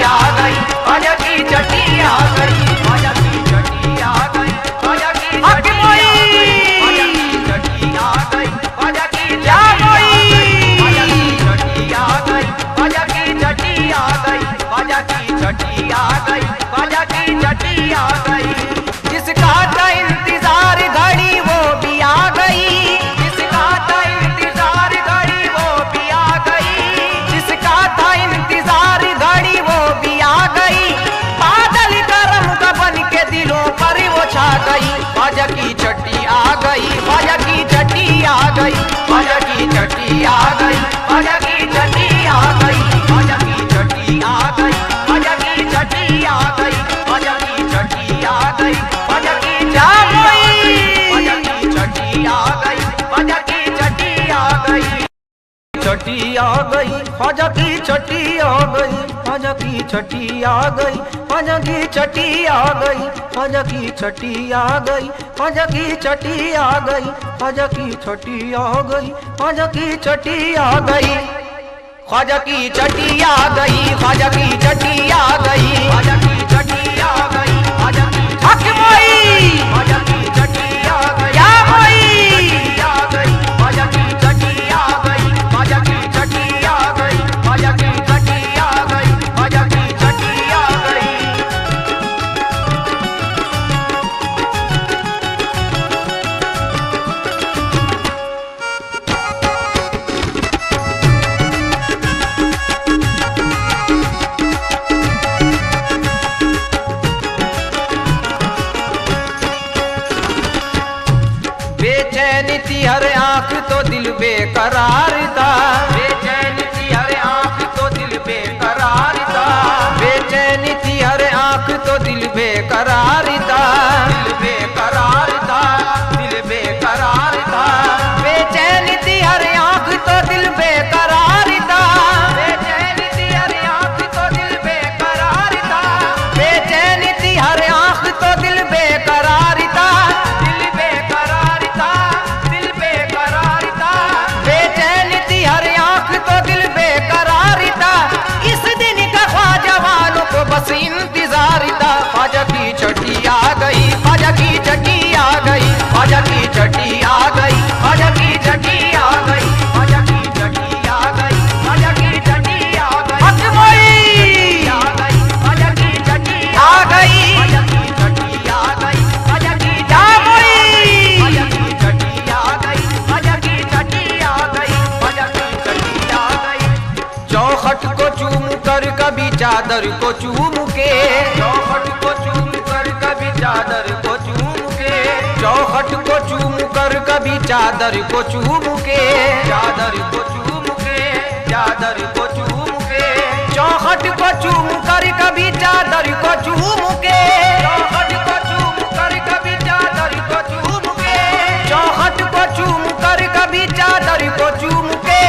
आ गई, ख्वाजा की छठी आ गई, ख्वाजा की छठी आ गई, ख्वाजा की छठी आ गई, ख्वाजा की छठी आ गई, ख्वाजा की छठी आ गई, ख्वाजा की छठी आ गई, ख्वाजा की छठी आ गई। जिसका था इंतजार घड़ी वो भी आ गई, जिसका था इंतजार घड़ी वो भी आ गई, जिसका था इंतजार घड़ी वो भी आ गई। बादल करम का बन के दिलों पर वो छा गई, ख्वाजा की छठी आ गई, ख्वाजा की छठी आ गई, ख्वाजा की छठी आ गई, ख्वाजा की छठी आ गई, ख्वाजा की छठी आ गई, ख्वाजा की छठी आ गई, ख्वाजा की छठी आ गई, ख्वाजा की छठी आ गई, ख्वाजा की छठी आ गई, छठी आ गई, ख्वाजा की छठी आ गई, ख्वाजा की छठी आ गई, ख्वाजा की छठी आ गई, ख्वाजा की छठी आ गई, ख्वाजा की छठी आ गई, ख्वाजा की छठी आ गई, ख्वाजा की छठी आ गई, ख्वाजा की छठी आ गई, ख्वाजा की छठी आ गई, ख्वाजा की छठी आ गई, ख्वाजा की ख्वाजा की छठी आ गई, ख्वाजा की छठी आ गई, ख्वाजा की छठी आ गई, ख्वाजा की छठी आ गई, ख्वाजा की छठी आ गई। बेचैन थी हर आंख तो दिल बेकरार था, बेचैन थी हर आंख तो दिल बेकरार था, बेचैन थी हर आंख तो दिल बेकरार था, दिल बेकरार था, दिल बेकरार था, बेचैन थी हर आंख तो दिल बेकरार था, बेचैन थी हर आंख तो दिल बेकरार था, बेचैन थी हर आंख तो दिल बेकरार था, दिल बेकरार था, दिल बेकरार था, बेचैन थी हर आंख तो दिल बेकरार था। इस दिन का ख्वाजा वालों को बस इंतजार था, ख्वाजा की छठी आ गई, ख्वाजा की छठी आ गई, ख्वाजा की छठी आ गई, ख्वाजा की छठी आ गई, ख्वाजा की छठी आ गई, ख्वाजा की छठी आ गई, ख्वाजा की छठी आ गई, ख्वाजा की छठी आ गई, ख्वाजा की छठी आ गई, ख्वाजा की छठी आ गई, ख्वाजा की छठी आ गई। चौखट को चूम कर कभी चादर को चूम के, चौखट को चूम कर कभी चादर को चूम के, चौखट को चूम कर कभी चादर को चूम के, चादर को चूम के, चादर को चूम के, चौखट को चूम कर कभी चादर को चूम के, चौखट को चूम कर कभी चादर को चूम के, चौखट को चूम कर कभी चादर को चूम के,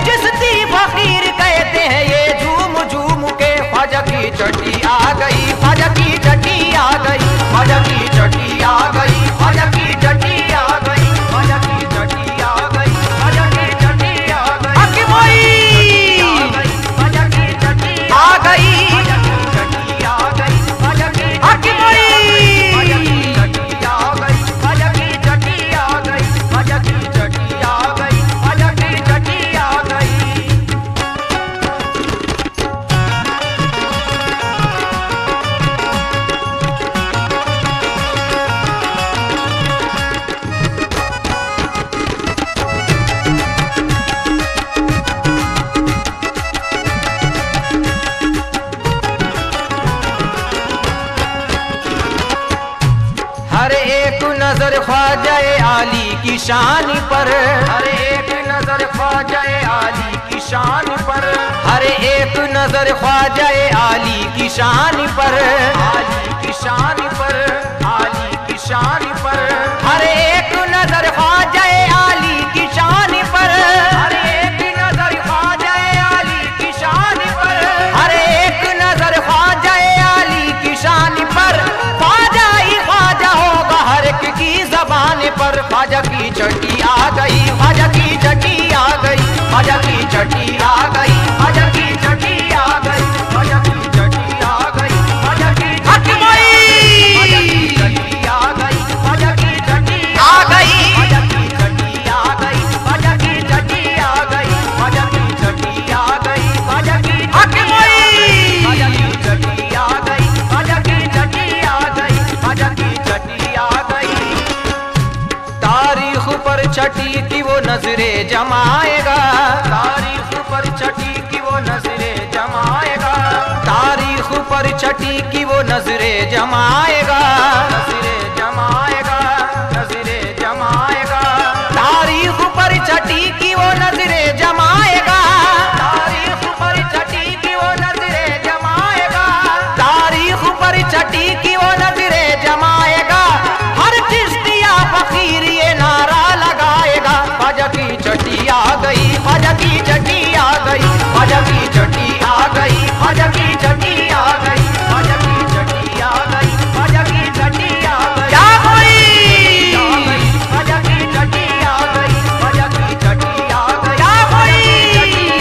जिस दी फकीर कहते हैं ये झूम झूम के, ख्वाजा की छठी आ गई, ख्वाजा की छठी आ गई, ख्वाजा की छठी आ गई, ख्वाजा की छठी आ गई, ख्वाजा की छठी आ गई, ख्वाजा की छठी आ गई, ख्वाजा की छठी आ गई, ख्वाजा की छठी आ गई, ख्वाजा की छठी आ गई, ख्वाजा की छठी आ गई, ख्वाजा की छठी आ गई, ख्वाजा की छठी आ गई। हर एक नजर ख्वाजा आली की शान पर, हर एक नजर ख्वाजा आली की शान पर, हर एक नजर ख्वाजा आली की शान पर, आली की शान पर, आली की शान पर, हर एक नजर ख्वाजा आली की शान पर, हर एक नजर ख्वाजा आली की शान पर, हर एक नजर ख्वाजा आली की शान पर, ख्वाजा ही ख्वाजा होगा हर एक की जबान पर, ख्वाजा की छठी आ गई, ख्वाजा की छठी आ गई, ख्वाजा की छठी आ गई, ख्वाजा की छठी आ गई, ख्वाजा की छठी छठी की वो नजरे जमाएगा, तारीख पर छठी की वो नजरे जमाएगा, तारीख पर छठी की वो नजरे जमाएगा, नजरे जमाएगा, नजरे जमाएगा, तारीख पर छठी की वो नजरे जमाएगा, तारीख पर छठी की वो नजरे जमाएगा, तारीख पर छठी की वो नजरे जमाएगा। हर चिश्तिया फकीर ये नारा लगाएगा, ख्वाजा की छठी आ गई, ख्वाजा की छठी आ गई, ख्वाजा की छठी आ गई, ख्वाजा की छठी आ गई, ख्वाजा की छठी आ गई, ख्वाजा की छठी आ गई, क्या कोई ख्वाजा की छठी आ गई, ख्वाजा की छठी आ गई, क्या कोई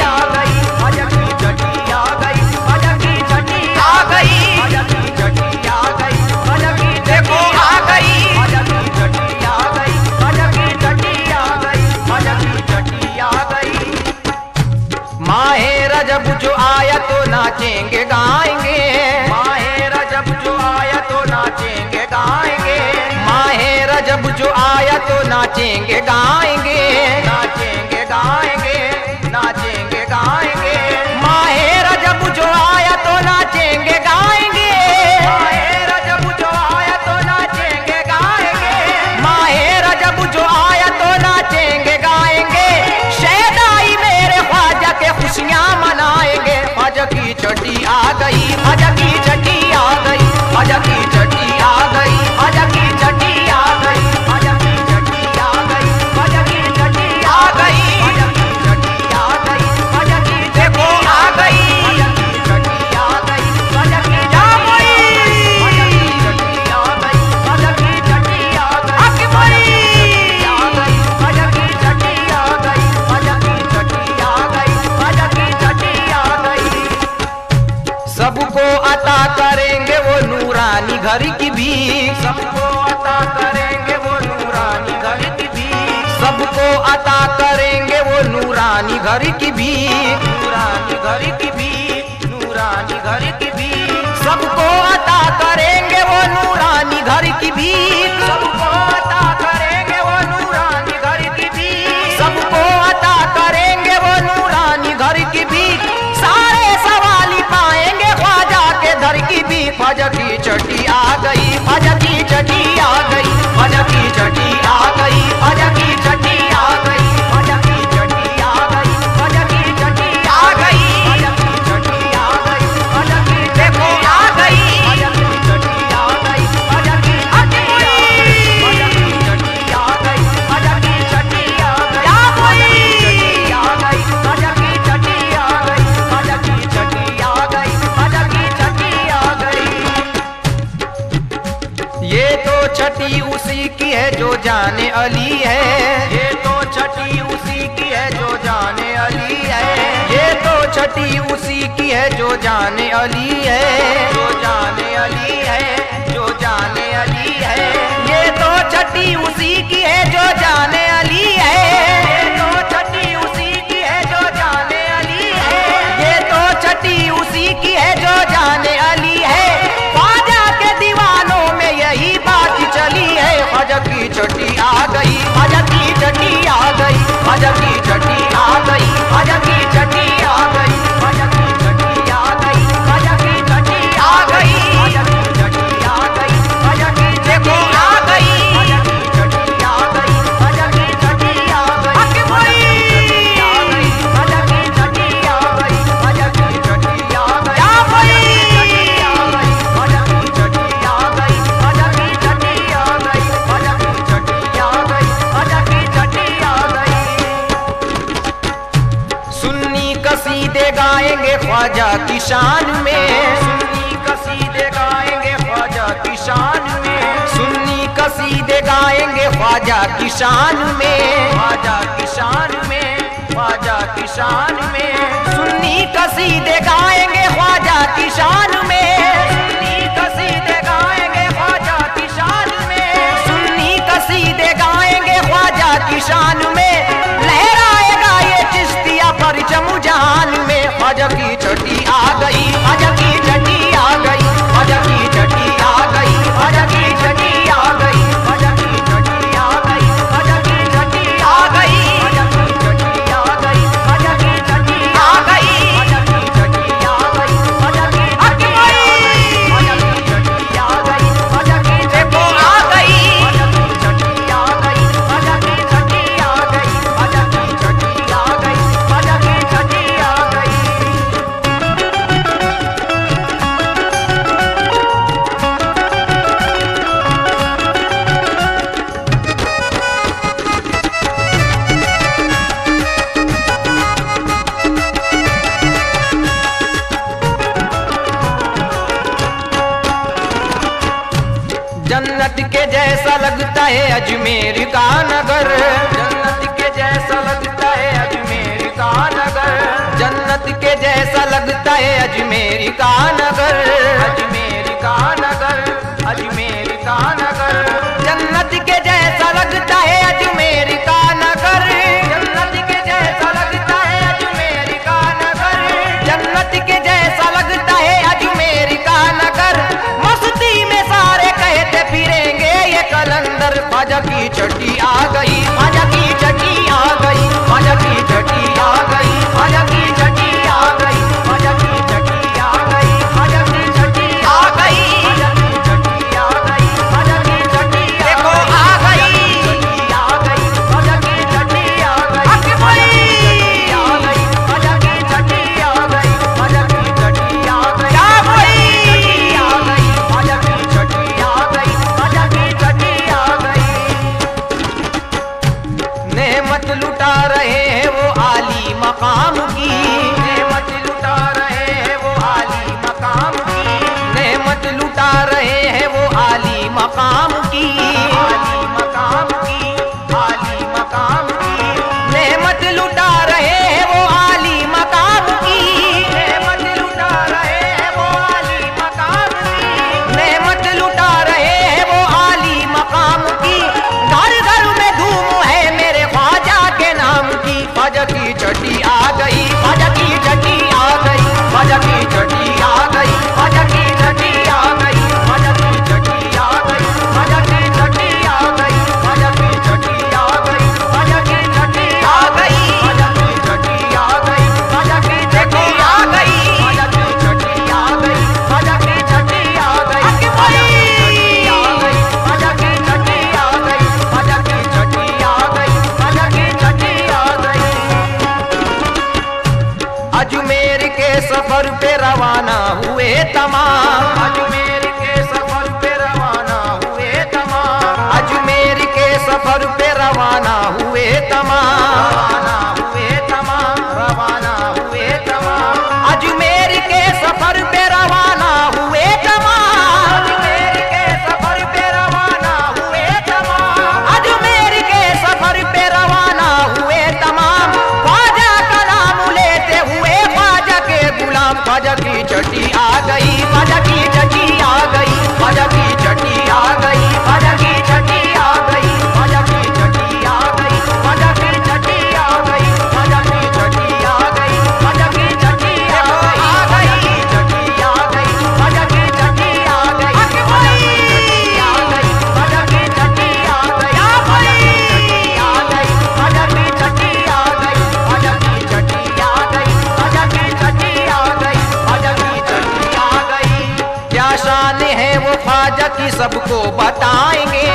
आ गई, ख्वाजा की छठी आ गई, ख्वाजा की छठी आ गई, ख्वाजा की छठी आ गई, ख्वाजा की देखो आ गई, ख्वाजा की छठी आ गई, ख्वाजा की छठी आ गई, ख्वाजा की छठी आ गई। माहे रजब जो आया तो नाचेंगे गाएंगे, माहे रजब जो आया तो नाचेंगे गाएंगे, माहे रजब जो आया तो नाचेंगे गाएंगे, नाचेंगे गाएंगे, नाचेंगे गाएंगे, माहे रजब जो आया तो नाचेंगे गाएंगे, माहे रजब जो आया तो नाचेंगे गाएंगे, माहे रजब जो आया तो नाचेंगे गाएंगे। शहदाई मेरे ख्वाजा के खुशियां मनाएंगे, ख्वाजा की छठी आ गई, ख्वाजा की छठी आ गई, ख्वाजा की छठी आ गई, ख्वाजा की छठी आ गई, ख्वाजा की छठी आ गई, ख्वाजा की छठी आ गई, ख्वाजा की छठी आ गई, ख्वाजा की देखो आ गई, ख्वाजा की छठी आ गई, ख्वाजा की जा गई, ख्वाजा की छठी आ गई, ख्वाजा की छठी आ गई, आ गई, ख्वाजा की छठी आ गई, ख्वाजा की छठी आ गई, ख्वाजा की छठी आ गई। सबको अता करेंगे वो नूरानी घर की भीख, सबको अता करेंगे वो नूरानी घर की भीख, सबको अता करेंगे वो नूरानी घर की भीख, नूरानी घर की भीख, नूरानी घर की भीख, सबको अता करेंगे वो नूरानी घर की भीख, सबको अता करेंगे वो नूरानी घर की भीख, सबको अता करेंगे वो नूरानी घर की भीख। सारे सवाली पाएंगे ख्वाजा के दर की भी, ख्वाजा की छठी आ गई, ख्वाजा की छठी आ गई, ख्वाजा की छठी आ गई, ख्वाजा की छठी आ गई, ख्वाजा की छठी आ गई, ख्वाजा की छठी आ गई, ख्वाजा की छठी आ गई, ख्वाजा की देखो आ गई, ख्वाजा की छठी आ गई, ख्वाजा की छठी आ गई, ख्वाजा की छठी आ गई, ख्वाजा की छठी आ गई, क्या कोई आ गई, ख्वाजा की छठी आ गई, ख्वाजा की छठी आ गई, ख्वाजा की छठी आ गई। ये तो छठी उसी की है जो जाने अली है, ये तो छठी उसी की है जो जाने अली है, ये तो छठी उसी की है जो जाने अली है, जो जाने अली है, जो जाने अली है, ये तो छठी उसी की है जो जाने अली है, ये तो छठी उसी की है जो जाने अली है, ये तो छठी उसी की है जो जाने अली है। ख्वाजा के दीवानों में यही बात चली है, ख्वाजा की छठी आ गई, ख्वाजा की छठी आ गई, ख्वाजा की छठी आ गई, ख्वाजा की छठी आ गई, ख्वाजा की छठी आ गई, ख्वाजा की छठी आ गई, ख्वाजा की छठी आ गई, ख्वाजा की देखो आ गई, ख्वाजा की छठी आ गई, ख्वाजा की छठी आ गई, ख्वाजा की छठी आ गई, ख्वाजा की छठी आ गई, क्या कोई ख्वाजा की छठी आ गई, ख्वाजा की छठी आ गई, ख्वाजा की छठी आ गई, ख्वाजा की छठी आ गई। सुन्नी कसीदे गाएंगे ख्वाजा की शान में, सुन्नी कसीदे गाएंगे ख्वाजा की शान में, सुन्नी कसीदे गाएंगे ख्वाजा की शान में, ख्वाजा की शान में, ख्वाजा की शान में, सुन्नी कसीदे गाएंगे ख्वाजा की शान में, सुन्नी कसीदे गाएंगे ख्वाजा की शान में, सुन्नी कसीदे गाएंगे ख्वाजा की शान में। लहराएगा ये चिश्तिया परचम जहान में, ख्वाजा की छठी आ गई, ख्वाजा की छठी आ गई, ख्वाजा की छठी आ गई, ख्वाजा की छठी आ गई, ख्वाजा की छठी आ गई, ख्वाजा की छठी आ जन्नत के जैसा लगता है अजमेर का नगर, जन्नत के जैसा लगता है अजमेर का नगर, जन्नत के जैसा लगता है अजमेर का नगर, अजमेर का नगर, अजमेर का नगर, जन्नत के जैसा लगता है अजमेर का नगर, जन्नत के जैसा लगता है अजमेर का नगर, जन्नत के जैसा लगता है अजमेर का नगर। मस्ती में सारे कहते फिरेंगे ये कलंदर, ख्वाजा की छठी आ गई, ख्वाजा की छठी आ गई, ख्वाजा की छठी आ गई, ख्वाजा की छठी आ गई, ख्वाजा की छठी आ गई, ख्वाजा की छठी आ गई, ख्वाजा की छठी आ गई, ख्वाजा की छठी देखो आ गई, आ गई, ख्वाजा की छठी आ गई, आ गई, ख्वाजा की छठी आ गई, ख्वाजा की छठी आ गई, आ गई, ख्वाजा की छठी आ गई, ख्वाजा की छठी आ गई। नेमत लुटा रहे हैं वो आली मकाम की, नेमत लुटा रहे हैं वो आली मकाम की, नेमत लुटा रहे हैं वो आली मकाम की, आली मकाम की, आली मकाम की, नेमत लुटा रहे हैं वो आली मकाम की, नेमत लुटा रहे हैं वो आली मकाम की, नेमत लुटा रहे हैं वो आली मकाम की। घर घर में धूम है मेरे ख्वाजा के नाम की, ख्वाजा की छठी आ गई, ख्वाजा की छठी आ गई, ख्वाजा की छठी आ गई, ख्वाजा की छठी आ गई, ख्वाजा की छठी आ गई, ख्वाजा की छठी आ गई, ख्वाजा की छठी आ गई, ख्वाजा की छठी आ गई, ख्वाजा की छठी आ गई, ख्वाजा की छठी आ गई, ख्वाजा की छठी आ गई, ख्वाजा की छठी आ गई, ख्वाजा की छठी आ गई, ख्वाजा की छठी आ गई, ख्वाजा की छठी आ गई। अजमेर के सफर पे रवाना हुए तमाम, अजमेर के सफर पे रवाना हुए तमाम, अजमेर के सफर पे रवाना हुए तमाम, रवाना हुए तमाम, रवाना हुए तमाम, अजमेर के सफर पे रवाना हुए तमाम, अजमेर के सफर पे रवाना हुए तमाम, अजमेर के सफर पे रवाना हुए तमाम। ख्वाजा का नाम लेते हुए ख्वाजा के गुलाम, ख्वाजा की छठी आ गई, ख्वाजा की छठी आ गई, ख्वाजा की छठी आ गई, ख्वाजा की छठी आ गई, ख्वाजा की छठी आ गई, ख्वाजा की छठी आ गई, ख्वाजा की छठी आ गई, ख्वाजा की छठी आ गई, छठी आ गई, ख्वाजा की छठी आ गई, ख्वाजा की छठी आ गई, ख्वाजा की छठी आ गई, ख्वाजा की छठी आ गई, ख्वाजा की छठी आ गई, ख्वाजा की छठी आ गई। क्या शान है वो ख्वाजा की सबको बताएंगे,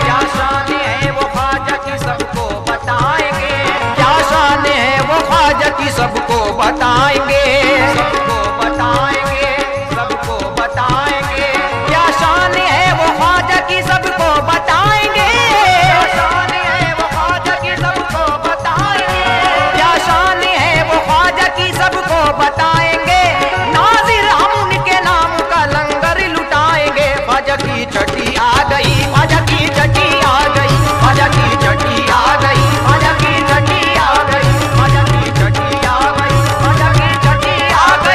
क्या शान है वो ख्वाजा की सबको बताएंगे, क्या शान है वो ख्वाजा की सबको बताएंगे, सबको बताएंगे, सबको बताएंगे। क्या शान है वो ख्वाजा की सबको बताएंगे, क्या शान है वो ख्वाजा की सबको बताएंगे, क्या शान है वो ख्वाजा की सबको बताएंगे। नाजिर हम उनके नाम का लंगर लुटाएंगे, ख्वाजा की छठी आ गई, ख्वाजा की छठी आ गई, ख्वाजा की छठी आ गई, ख्वाजा की छठी आ गई, ख्वाजा की छठी आ गई, ख्वाजा की छठी आ गई,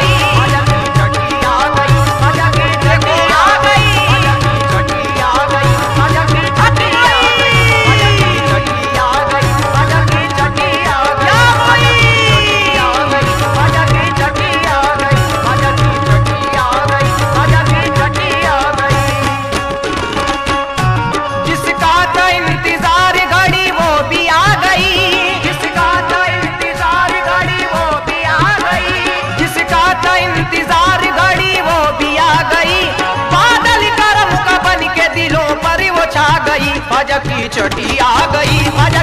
ख्वाजा की छठी आ गई, ख्वाजा की छठी आ गई, ख्वाजा की छठी आ गई, ख्वाजा की छठी आ गई, ख्वाजा की छठी आ गई, ख्वाजा की छठी आ गई, ख्वाजा की छठी आ गई, ख्वाजा की छठी आ गई, ख्वाजा की छठी आ गई। जिसका था इंतजार घड़ी वो भी आ गई, जिसका था इंतजार घड़ी वो भी आ गई, जिसका था इंतजार घड़ी वो भी आ गई। बादल करम का बन के दिलों पर वो छा गई, ख्वाजा की छठी आ गई, ख्वाजा